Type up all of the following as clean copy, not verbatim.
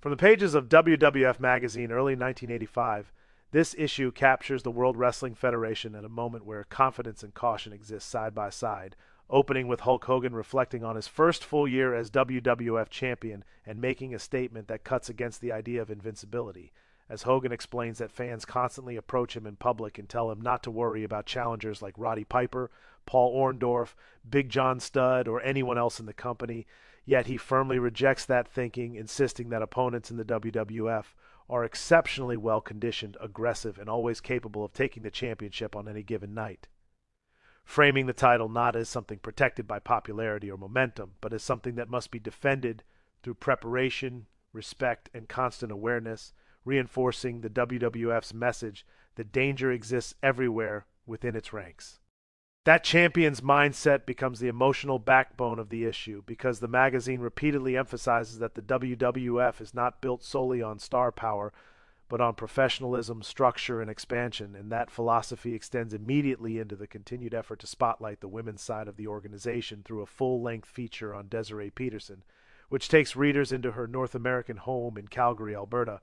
From the pages of WWF Magazine, early 1985, this issue captures the World Wrestling Federation at a moment where confidence and caution exist side by side, opening with Hulk Hogan reflecting on his first full year as WWF Champion and making a statement that cuts against the idea of invincibility, as Hogan explains that fans constantly approach him in public and tell him not to worry about challengers like Roddy Piper, Paul Orndorff, Big John Studd, or anyone else in the company. Yet he firmly rejects that thinking, insisting that opponents in the WWF are exceptionally well-conditioned, aggressive, and always capable of taking the championship on any given night. Framing the title not as something protected by popularity or momentum, but as something that must be defended through preparation, respect, and constant awareness, reinforcing the WWF's message that danger exists everywhere within its ranks. That champion's mindset becomes the emotional backbone of the issue because the magazine repeatedly emphasizes that the WWF is not built solely on star power, but on professionalism, structure, and expansion, and that philosophy extends immediately into the continued effort to spotlight the women's side of the organization through a full-length feature on Desiree Petersen, which takes readers into her North American home in Calgary, Alberta,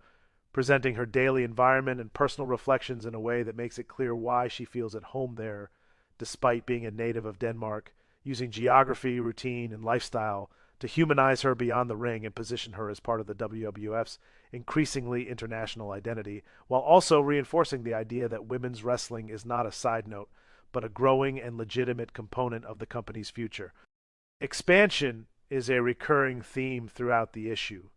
presenting her daily environment and personal reflections in a way that makes it clear why she feels at home there, despite being a native of Denmark, using geography, routine, and lifestyle to humanize her beyond the ring and position her as part of the WWF's increasingly international identity, while also reinforcing the idea that women's wrestling is not a side note, but a growing and legitimate component of the company's future. Expansion is a recurring theme throughout the issue,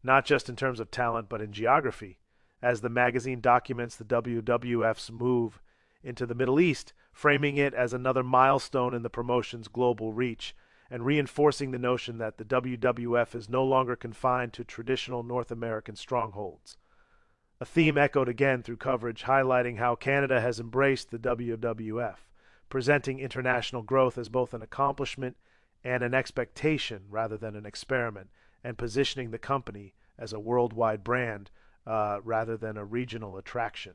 not just in terms of talent, but in geography, as the magazine documents the WWF's move into the Middle East, framing it as another milestone in the promotion's global reach, and reinforcing the notion that the WWF is no longer confined to traditional North American strongholds. A theme echoed again through coverage highlighting how Canada has embraced the WWF, presenting international growth as both an accomplishment and an expectation rather than an experiment, and positioning the company as a worldwide brand rather than a regional attraction.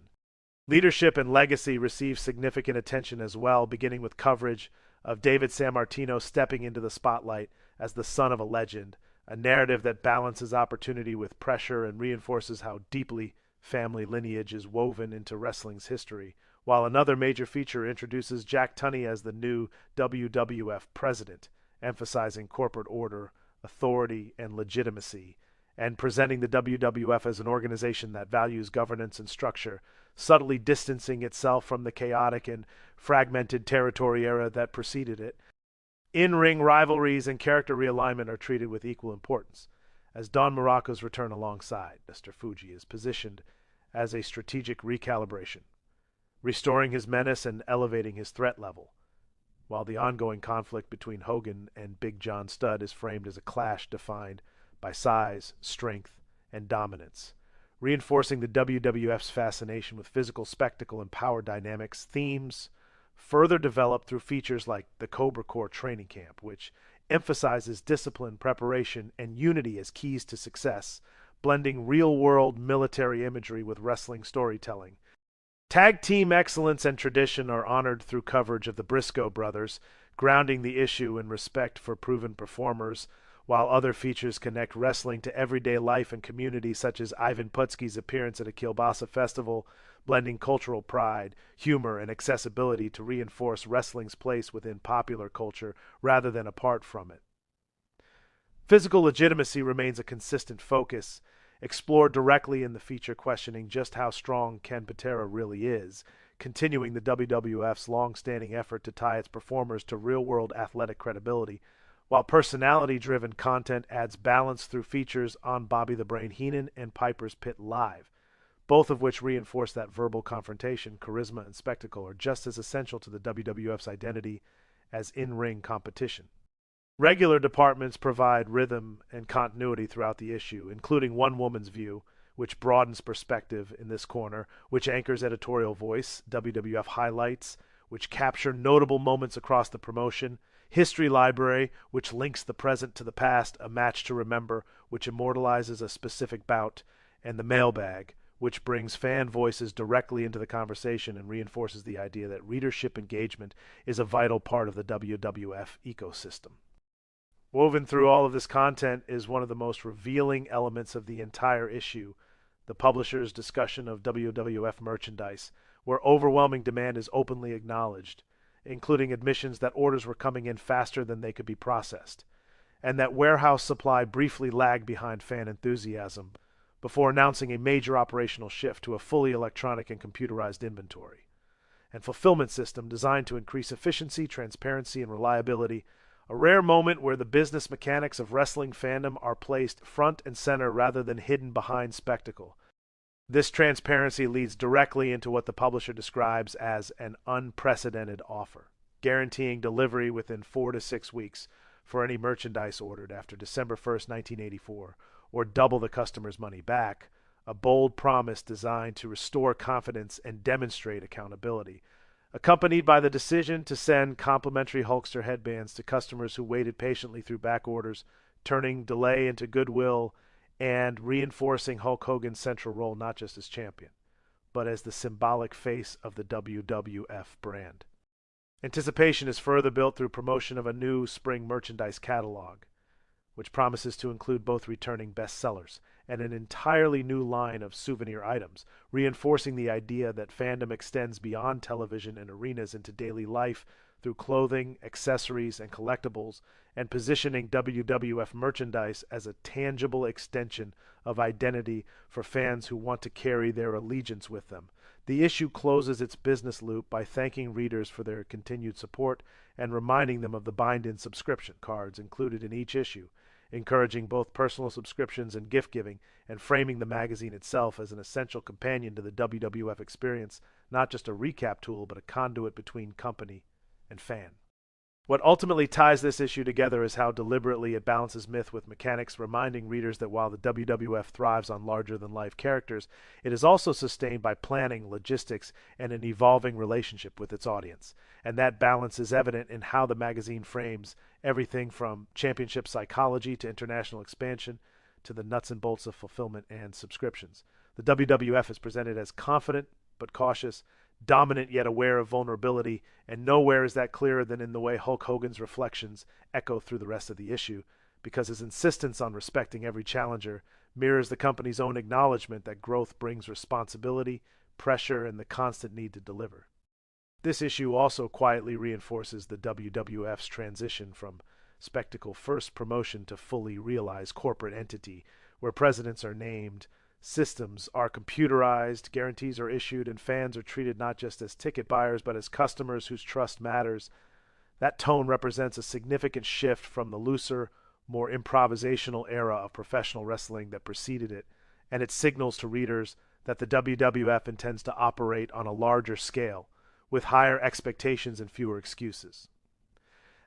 Leadership and legacy received significant attention as well, beginning with coverage of David Sammartino stepping into the spotlight as the son of a legend, a narrative that balances opportunity with pressure and reinforces how deeply family lineage is woven into wrestling's history, while another major feature introduces Jack Tunney as the new WWF President, emphasizing corporate order, authority, and legitimacy, and presenting the WWF as an organization that values governance and structure, subtly distancing itself from the chaotic and fragmented territory era that preceded it. In-ring rivalries and character realignment are treated with equal importance, as Don Muraco's return alongside Mr. Fuji is positioned as a strategic recalibration, restoring his menace and elevating his threat level, while the ongoing conflict between Hogan and Big John Studd is framed as a clash defined by size, strength, and dominance, reinforcing the WWF's fascination with physical spectacle and power dynamics. Themes further developed through features like the Cobra Corps training camp, which emphasizes discipline, preparation, and unity as keys to success, blending real-world military imagery with wrestling storytelling. Tag team excellence and tradition are honored through coverage of the Brisco Brothers, grounding the issue in respect for proven performers, while other features connect wrestling to everyday life and community, such as Ivan Putski's appearance at a Kielbasa festival, blending cultural pride, humor, and accessibility to reinforce wrestling's place within popular culture rather than apart from it. Physical legitimacy remains a consistent focus, explored directly in the feature questioning just how strong Ken Patera really is, continuing the WWF's long-standing effort to tie its performers to real-world athletic credibility, while personality-driven content adds balance through features on Bobby the Brain Heenan and Piper's Pit Live, both of which reinforce that verbal confrontation, charisma, and spectacle are just as essential to the WWF's identity as in-ring competition. Regular departments provide rhythm and continuity throughout the issue, including One Woman's View, which broadens perspective in this corner, which anchors editorial voice, WWF highlights, which capture notable moments across the promotion, History Library, which links the present to the past, a match to remember, which immortalizes a specific bout, and the Mailbag, which brings fan voices directly into the conversation and reinforces the idea that readership engagement is a vital part of the WWF ecosystem. Woven through all of this content is one of the most revealing elements of the entire issue, the publisher's discussion of WWF merchandise, where overwhelming demand is openly acknowledged, including admissions that orders were coming in faster than they could be processed, and that warehouse supply briefly lagged behind fan enthusiasm before announcing a major operational shift to a fully electronic and computerized inventory and fulfillment system designed to increase efficiency, transparency, and reliability, a rare moment where the business mechanics of wrestling fandom are placed front and center rather than hidden behind spectacle. This transparency leads directly into what the publisher describes as an unprecedented offer, guaranteeing delivery within 4 to 6 weeks for any merchandise ordered after December 1st, 1984, or double the customer's money back, a bold promise designed to restore confidence and demonstrate accountability, accompanied by the decision to send complimentary Hulkster headbands to customers who waited patiently through back orders, turning delay into goodwill and reinforcing Hulk Hogan's central role not just as champion, but as the symbolic face of the WWF brand. Anticipation is further built through promotion of a new spring merchandise catalog, which promises to include both returning bestsellers and an entirely new line of souvenir items, reinforcing the idea that fandom extends beyond television and arenas into daily life through clothing, accessories, and collectibles, and positioning WWF merchandise as a tangible extension of identity for fans who want to carry their allegiance with them. The issue closes its business loop by thanking readers for their continued support and reminding them of the bind-in subscription cards included in each issue, encouraging both personal subscriptions and gift giving, and framing the magazine itself as an essential companion to the WWF experience, not just a recap tool, but a conduit between company and fan. What ultimately ties this issue together is how deliberately it balances myth with mechanics, reminding readers that while the WWF thrives on larger-than-life characters, it is also sustained by planning, logistics, and an evolving relationship with its audience. And that balance is evident in how the magazine frames everything from championship psychology to international expansion to the nuts and bolts of fulfillment and subscriptions. The WWF is presented as confident but cautious, dominant yet aware of vulnerability, and nowhere is that clearer than in the way Hulk Hogan's reflections echo through the rest of the issue, because his insistence on respecting every challenger mirrors the company's own acknowledgement that growth brings responsibility, pressure, and the constant need to deliver. This issue also quietly reinforces the WWF's transition from spectacle-first promotion to fully realized corporate entity, where presidents are named, systems are computerized, guarantees are issued, and fans are treated not just as ticket buyers but as customers whose trust matters. That tone represents a significant shift from the looser, more improvisational era of professional wrestling that preceded it, and it signals to readers that the WWF intends to operate on a larger scale, with higher expectations and fewer excuses.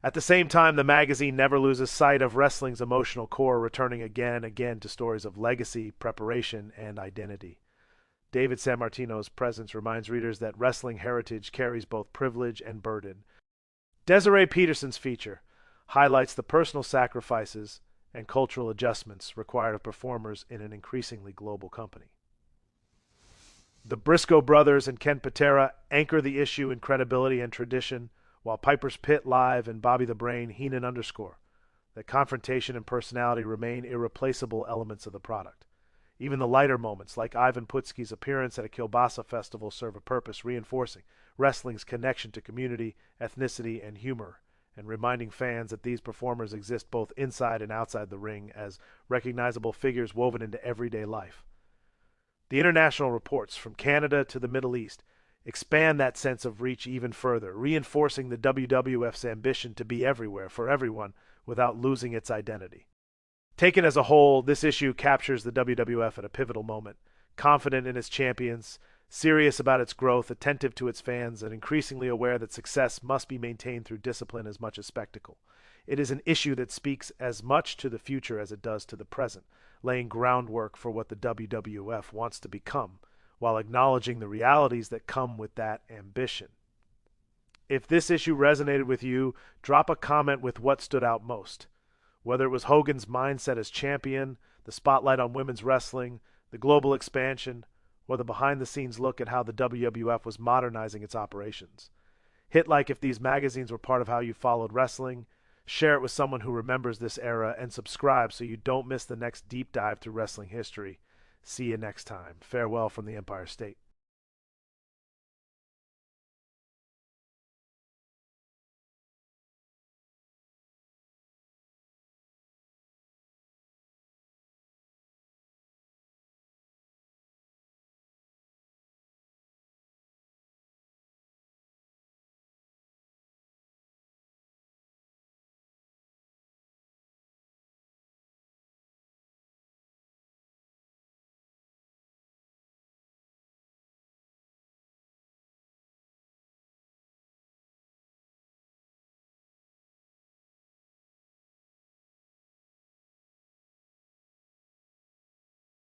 At the same time, the magazine never loses sight of wrestling's emotional core, returning again and again to stories of legacy, preparation, and identity. David Sammartino's presence reminds readers that wrestling heritage carries both privilege and burden. Desiree Petersen's feature highlights the personal sacrifices and cultural adjustments required of performers in an increasingly global company. The Brisco Brothers and Ken Patera anchor the issue in credibility and tradition, while Piper's Pit Live and Bobby the Brain Heenan underscore that confrontation and personality remain irreplaceable elements of the product. Even the lighter moments, like Ivan Putski's appearance at a Kielbasa festival, serve a purpose, reinforcing wrestling's connection to community, ethnicity, and humor, and reminding fans that these performers exist both inside and outside the ring as recognizable figures woven into everyday life. The international reports, from Canada to the Middle East, expand that sense of reach even further, reinforcing the WWF's ambition to be everywhere for everyone without losing its identity. Taken as a whole, this issue captures the WWF at a pivotal moment, confident in its champions, serious about its growth, attentive to its fans, and increasingly aware that success must be maintained through discipline as much as spectacle. It is an issue that speaks as much to the future as it does to the present, laying groundwork for what the WWF wants to become, while acknowledging the realities that come with that ambition. If this issue resonated with you, drop a comment with what stood out most. Whether it was Hogan's mindset as champion, the spotlight on women's wrestling, the global expansion, or the behind-the-scenes look at how the WWF was modernizing its operations. Hit like if these magazines were part of how you followed wrestling. Share it with someone who remembers this era, and subscribe so you don't miss the next deep dive to wrestling history. See you next time. Farewell from the Empire State.